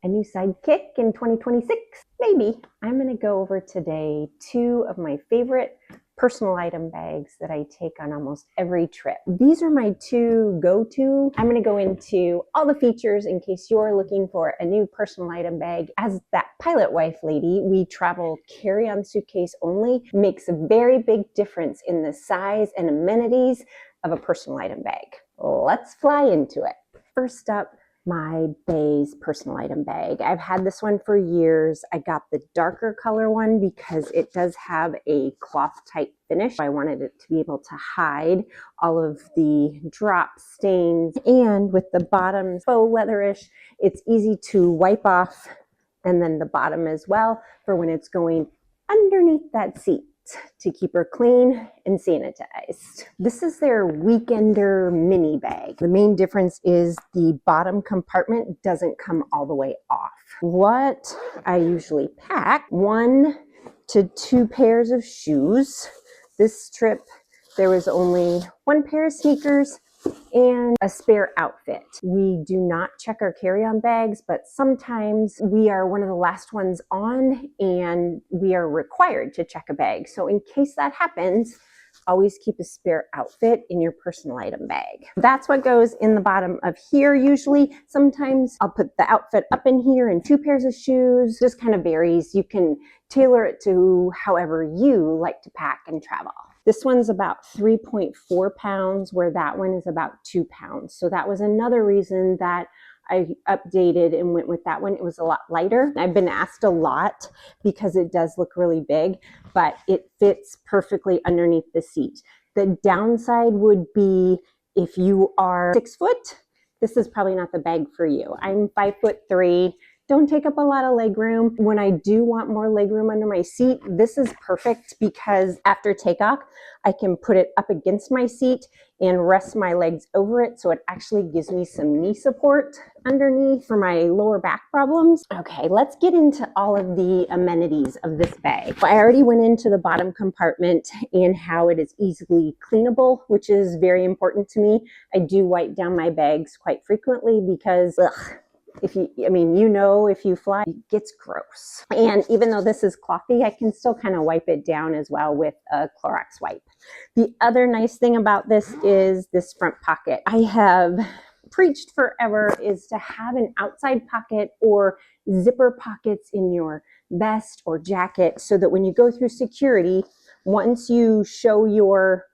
A new sidekick in 2026? Maybe. I'm going to go over today 2 of my favorite personal item bags that I take on almost every trip. These are my 2 go-to. I'm going to go into all the features in case you're looking for a new personal item bag. As that pilot wife lady, we travel carry-on suitcase only. Makes a very big difference in the size and amenities of a personal item bag. Let's fly into it. First up, my Bays personal item bag. I've had this one for years. I got the darker color one because it does have a cloth type finish. I wanted it to be able to hide all of the drop stains, and with the bottom faux leatherish, it's easy to wipe off, and then the bottom as well for when it's going underneath that seat to keep her clean and sanitized. This is their Weekender mini bag. The main difference is the bottom compartment doesn't come all the way off. What I usually pack, 1 to 2 pairs of shoes. This trip there was only 1 pair of sneakers and a spare outfit. We do not check our carry-on bags, but sometimes we are one of the last ones on and we are required to check a bag. So in case that happens, always keep a spare outfit in your personal item bag. That's what goes in the bottom of here usually. Sometimes I'll put the outfit up in here and 2 pairs of shoes. Just kind of varies. You can tailor it to however you like to pack and travel. This one's about 3.4 pounds, where that one is about 2 pounds. So that was another reason that I updated and went with that one. It was a lot lighter. I've been asked a lot because it does look really big, but it fits perfectly underneath the seat. The downside would be if you are 6 foot, this is probably not the bag for you. I'm 5'3". Don't take up a lot of leg room. When I do want more leg room under my seat, this is perfect because after takeoff, I can put it up against my seat and rest my legs over it. So it actually gives me some knee support underneath for my lower back problems. Okay, let's get into all of the amenities of this bag. I already went into the bottom compartment and how it is easily cleanable, which is very important to me. I do wipe down my bags quite frequently because, if you fly, it gets gross. And even though this is clothy, I can still kind of wipe it down as well with a Clorox wipe. The other nice thing about this is this front pocket. I have preached forever is to have an outside pocket or zipper pockets in your vest or jacket so that when you go through security, once you show your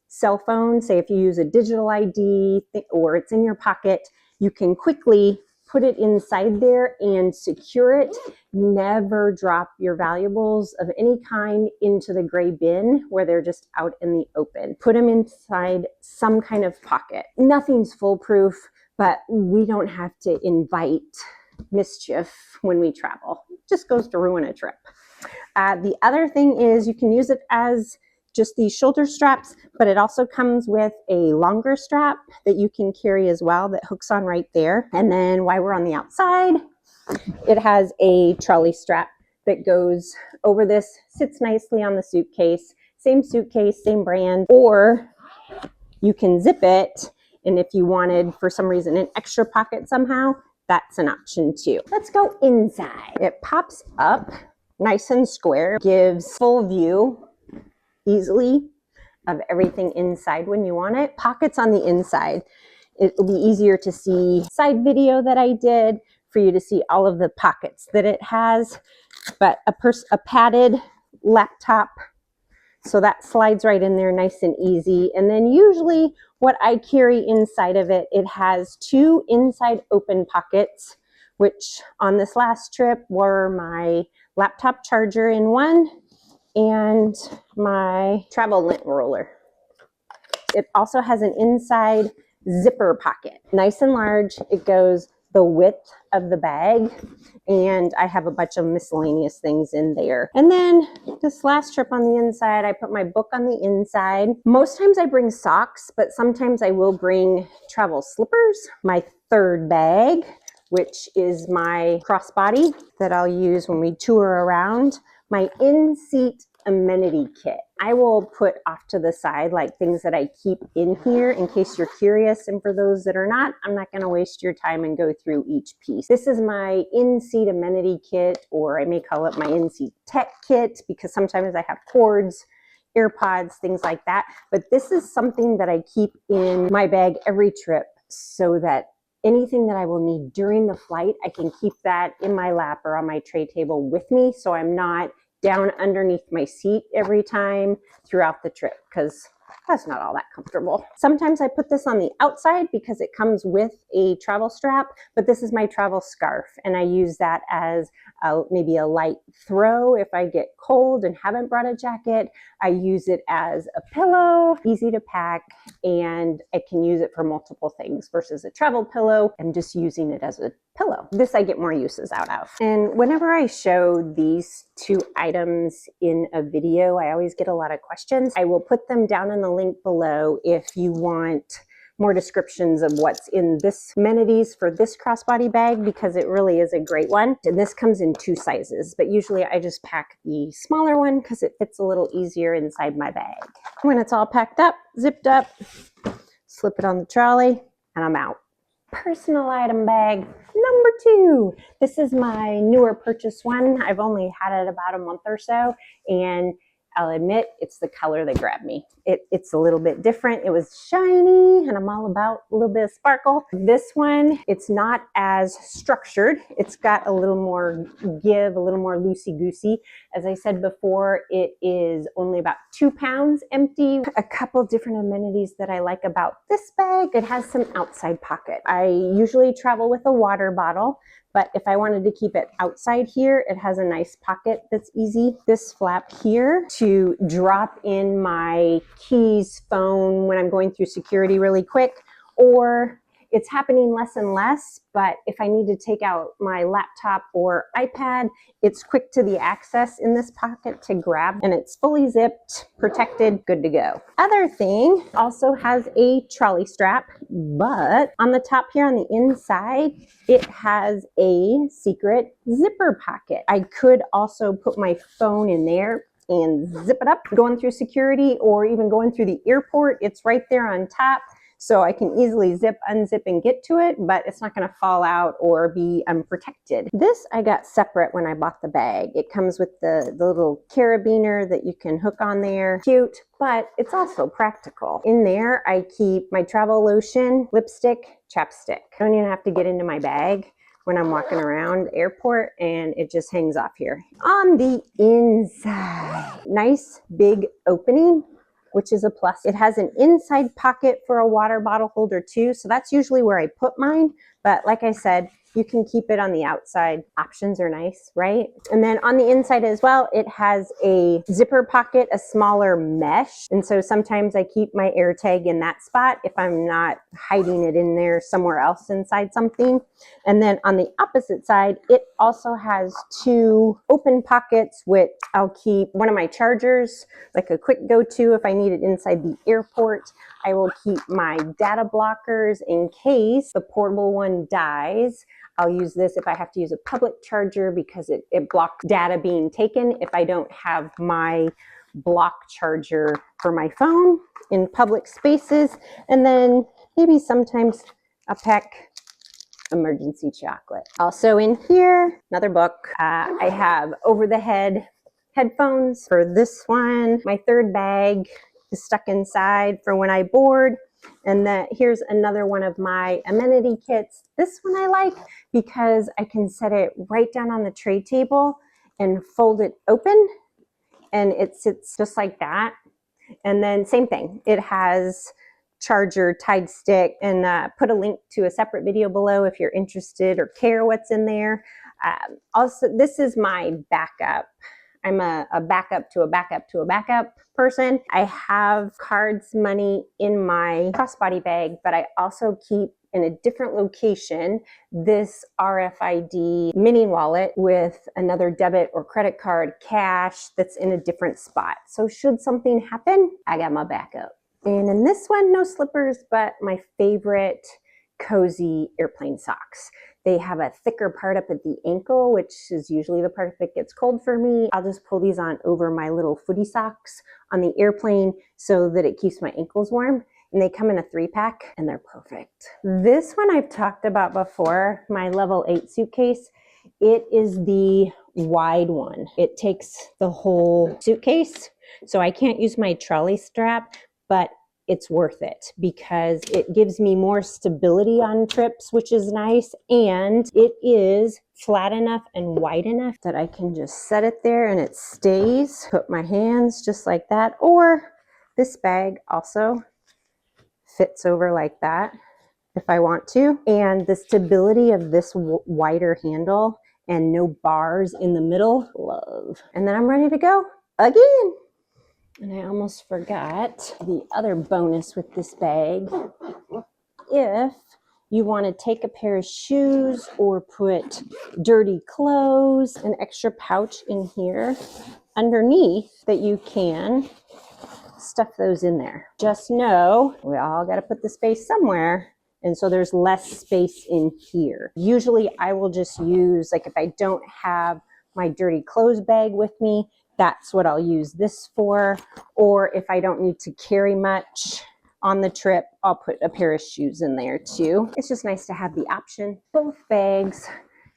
cell phone, say if you use a digital ID or it's in your pocket, you can quickly put it inside there and secure it. Never drop your valuables of any kind into the gray bin where they're just out in the open. Put them inside some kind of pocket. Nothing's foolproof, but we don't have to invite mischief when we travel. It just goes to ruin a trip. The other thing is you can use it as just these shoulder straps, but it also comes with a longer strap that you can carry as well that hooks on right there. And then while we're on the outside, it has a trolley strap that goes over this, sits nicely on the suitcase, same brand, or you can zip it. And if you wanted, for some reason, an extra pocket somehow, that's an option too. Let's go inside. It pops up nice and square, gives full view easily of everything inside when you want it. Pockets on the inside. It will be easier to see side video that I did for you to see all of the pockets that it has, but a padded laptop. So that slides right in there nice and easy. And then usually what I carry inside of it, it has 2 inside open pockets, which on this last trip were my laptop charger in one and my travel lint roller. It also has an inside zipper pocket, nice and large. It goes the width of the bag, and I have a bunch of miscellaneous things in there. And then this last trip on the inside, I put my book on the inside. Most times I bring socks, but sometimes I will bring travel slippers. My third bag, which is my crossbody that I'll use when we tour around. My in-seat amenity kit. I will put off to the side like things that I keep in here in case you're curious. And for those that are not, I'm not going to waste your time and go through each piece. This is my in-seat amenity kit, or I may call it my in-seat tech kit, because sometimes I have cords, AirPods, things like that. But this is something that I keep in my bag every trip so that anything that I will need during the flight, I can keep that in my lap or on my tray table with me, so I'm not down underneath my seat every time throughout the trip, because that's not all that comfortable. Sometimes I put this on the outside because it comes with a travel strap, but this is my travel scarf, and I use that as maybe a light throw if I get cold and haven't brought a jacket. I use it as a pillow, easy to pack, and I can use it for multiple things versus a travel pillow and just using it as a pillow. This I get more uses out of. And whenever I show these two items in a video, I always get a lot of questions. I will put them down in the link below if you want more descriptions of what's in this amenities for this crossbody bag, because it really is a great one. And this comes in 2 sizes, but usually I just pack the smaller one because it fits a little easier inside my bag. When it's all packed up, zipped up, slip it on the trolley, and I'm out. Personal item bag number 2. This is my newer purchase one. I've only had it about a month or so, and I'll admit it's the color that grabbed me. It's a little bit different. It was shiny, and I'm all about a little bit of sparkle. This one, it's not as structured. It's got a little more give, a little more loosey-goosey. As I said before, it is only about 2 pounds empty. A couple different amenities that I like about this bag. It has some outside pocket. I usually travel with a water bottle, but if I wanted to keep it outside here, it has a nice pocket that's easy. This flap here to drop in my keys, phone when I'm going through security really quick, or it's happening less and less, but if I need to take out my laptop or iPad, it's quick to the access in this pocket to grab, and it's fully zipped, protected, good to go. Other thing, also has a trolley strap, but on the top here on the inside, it has a secret zipper pocket. I could also put my phone in there and zip it up going through security, or even going through the airport. It's right there on top, so I can easily zip, unzip, and get to it, but it's not going to fall out or be unprotected. This I got separate when I bought the bag. It comes with the little carabiner that you can hook on there. Cute, but it's also practical. In there, I keep my travel lotion, lipstick, chapstick. I don't even have to get into my bag when I'm walking around the airport, and it just hangs off here. On the inside, nice big opening, which is a plus. It has an inside pocket for a water bottle holder too, so that's usually where I put mine. But like I said, you can keep it on the outside. Options are nice, right? And then on the inside as well, it has a zipper pocket, a smaller mesh. And so sometimes I keep my air tag in that spot if I'm not hiding it in there somewhere else inside something. And then on the opposite side, it also has 2 open pockets, which I'll keep one of my chargers, like a quick go-to if I need it inside the airport. I will keep my data blockers in case the portable one dies. I'll use this if I have to use a public charger because it blocks data being taken if I don't have my block charger for my phone in public spaces. And then maybe sometimes I'll pack emergency chocolate. Also in here, another book. I have over-the-head headphones for this one. My 3rd bag is stuck inside for when I board. And here's another one of my amenity kits. This one I like because I can set it right down on the tray table and fold it open, and it sits just like that. And then same thing, it has charger, Tide stick, and put a link to a separate video below if you're interested or care what's in there. Also, this is my backup. I'm a backup to a backup to a backup person. I have cards, money in my crossbody bag, but I also keep in a different location this RFID mini wallet with another debit or credit card, cash that's in a different spot. So should something happen, I got my backup. And in this one, no slippers, but my favorite cozy airplane socks. They have a thicker part up at the ankle, which is usually the part that gets cold for me. I'll just pull these on over my little footy socks on the airplane so that it keeps my ankles warm. And they come in a 3-pack and they're perfect. This one I've talked about before, my level 8 suitcase. It is the wide one. It takes the whole suitcase. So I can't use my trolley strap, but it's worth it because it gives me more stability on trips, which is nice. And it is flat enough and wide enough that I can just set it there and it stays. Put my hands just like that. Or this bag also fits over like that if I want to. And the stability of this wider handle and no bars in the middle, love. And then I'm ready to go again. And I almost forgot the other bonus with this bag. If you want to take a pair of shoes or put dirty clothes, an extra pouch in here underneath that you can stuff those in there. Just know we all got to put the space somewhere. And so there's less space in here. Usually I will just use, like if I don't have my dirty clothes bag with me, that's what I'll use this for. Or if I don't need to carry much on the trip, I'll put a pair of shoes in there too. It's just nice to have the option. Both bags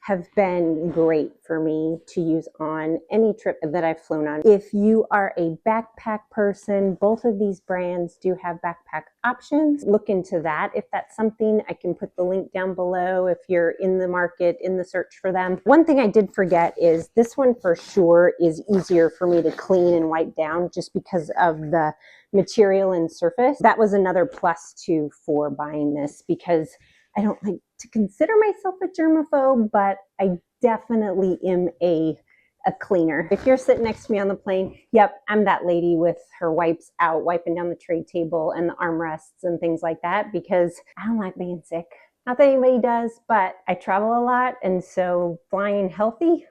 have been great for me to use on any trip that I've flown on. If you are a backpack person, both of these brands do have backpack options. Look into that. If that's something, I can put the link down below if you're in the market, in the search for them. One thing I did forget is this one for sure is easier for me to clean and wipe down just because of the material and surface. That was another plus too for buying this because I don't like to consider myself a germaphobe, but I definitely am a cleaner. If you're sitting next to me on the plane, yep, I'm that lady with her wipes out, wiping down the tray table and the armrests and things like that because I don't like being sick. Not that anybody does, but I travel a lot, and so flying healthy,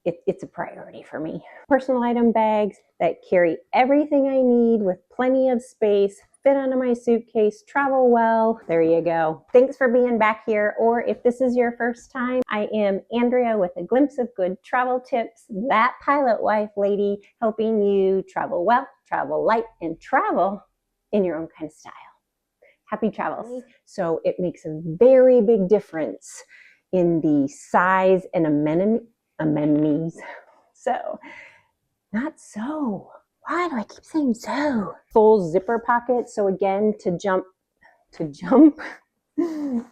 it's a priority for me. Personal item bags that carry everything I need with plenty of space, fit onto my suitcase, travel well. There you go. Thanks for being back here. Or if this is your first time, I am Andrea with a glimpse of good travel tips, that pilot wife lady helping you travel well, travel light, and travel in your own kind of style. Happy travels. So it makes a very big difference in the size and amenities. So, not so. Why do I keep saying so? Full zipper pocket. So again, to jump